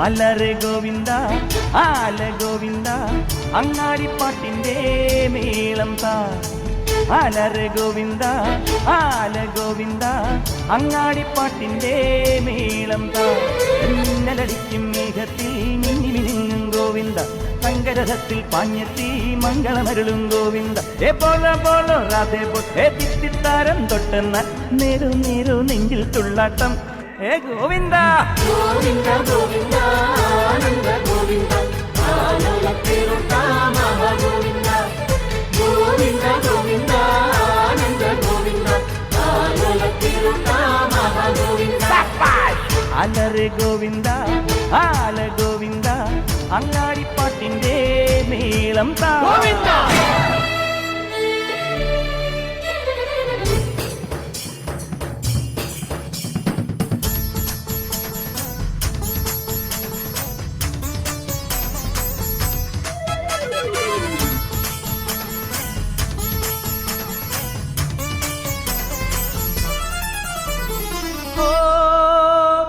അലറെ ഗോവിന്ദ ആല ഗോവിന്ദ അങ്ങാടിപ്പാട്ടിൻ്റെ മേളം താ അലറെ ഗോവിന്ദ ആല ഗോവിന്ദ അങ്ങാടിപ്പാട്ടിൻ്റെ മേളം താ മിന്നലടിക്കും മേഘത്തിൽ മിന്നി മിനുങ്ങും ഗോവിന്ദ സങ്കരഥത്തിൽ പാഞ്ഞെത്തി മംഗളമരുളും ഗോവിന്ദ പോലോ പോലോ രാധേ പോ തിത്തിത്താരം തൊട്ടെന്ന നേരു നേരു നെഞ്ചിൽ തുള്ളാട്ടം ഗോവിന്ദ ഗോവിന്ദ ഗോവിന്ദ ആനന്ദ ഗോവിന്ദ ആനന്ദ ഗോവിന്ദ ഗോവിന്ദ ഗോവിന്ദ ആനന്ദ ഗോവിന്ദ ഗോവിന്ദ അലറെ ഗോവിന്ദ ആല ഗോവിന്ദ അങ്ങാടിപ്പാട്ടിൻ്റെ മേളം താ ഗോവിന്ദ.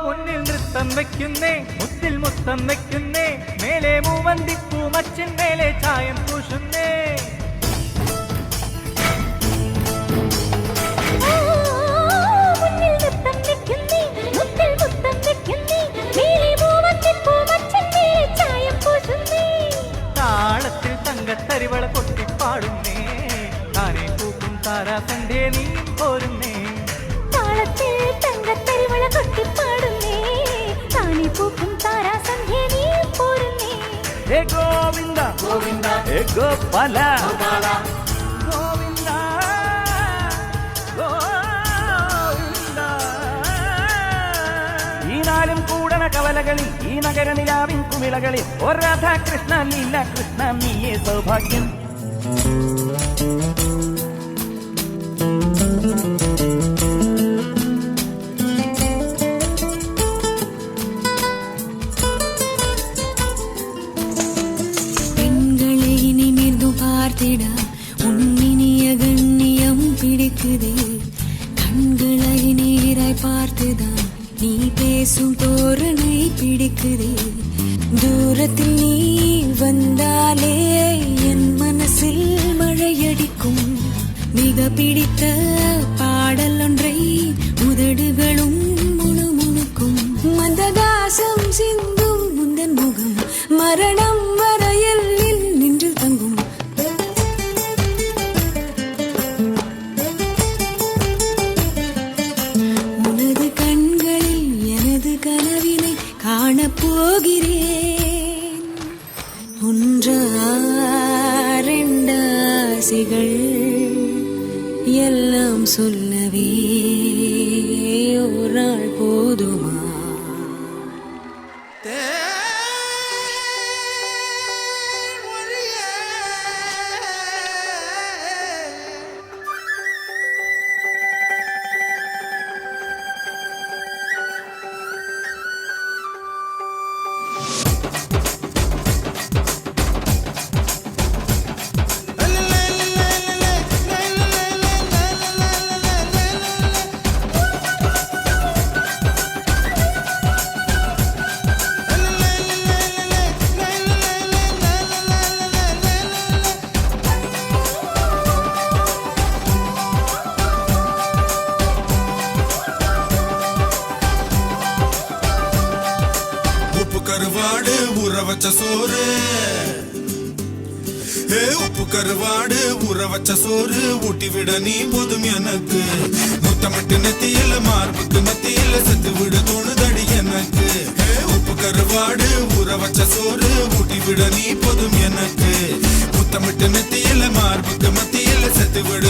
മുന്നിൽ നൃത്തം വെക്കുന്നേ മുത്തിൽ മുത്തം വെക്കുന്നേ മേലെ മൂവന്തിപ്പൂ മച്ചിൻ മേലെ ചായം പൂശുന്നേ താളത്തിൽ തങ്കത്തരിവള കൊട്ടിപ്പാടുന്നേ താനെ പൂക്കും താരാസന്ധ്യ നീ പോരുന്നേ ഗോവിന്ദ ഗോവിന്ദ ഗോപാല ഗോവിന്ദ ഗോവിന്ദ ഈ നാലും കൂടണ കവലകളിൽ ഈ നഗര നിലാവിൻ കുമിളകളിൽ ഓ രാധാകൃഷ്ണ ലീല കൃഷ്ണ നീയേ സൗഭാഗ്യം உன்னினிய கண்ணியம் பிடிக்குதே கண்களை நேராய் பார்த்துதான் நீ பேசும் தோரணை பிடிக்குதே தூரத்தில் நீ வந்தாலே என் மனசில் மழையடிக்கும் மிக பிடித்த பாடல் ஒன்றை உதடுகளும் முணுமுணுக்கும் மந்தகாசம் சிந்தும் முந்தன் முகம் மரணம் வரையில் நின்று தங்கும் போகிறேன் ஒன்றாசிகள் எல்லாம் சொல்லவே ஒரு நாள் போதுமா கருவாடு ஊற வச்ச சோறு உப்பு கருவாடு ஊற வச்ச சோறு ஊட்டி விட நீ போதும் எனக்கு முத்தமிட்டு நெத்தியில மார்புக்கு நெத்தியில செத்து விட தோணுதடி எனக்கு உப்பு கருவாடு ஊற வச்ச சோறு ஊட்டி விட நீ போதும் எனக்கு முத்தமிட்டு நெத்தியில மார்புக்கு மத்தியில செத்து விட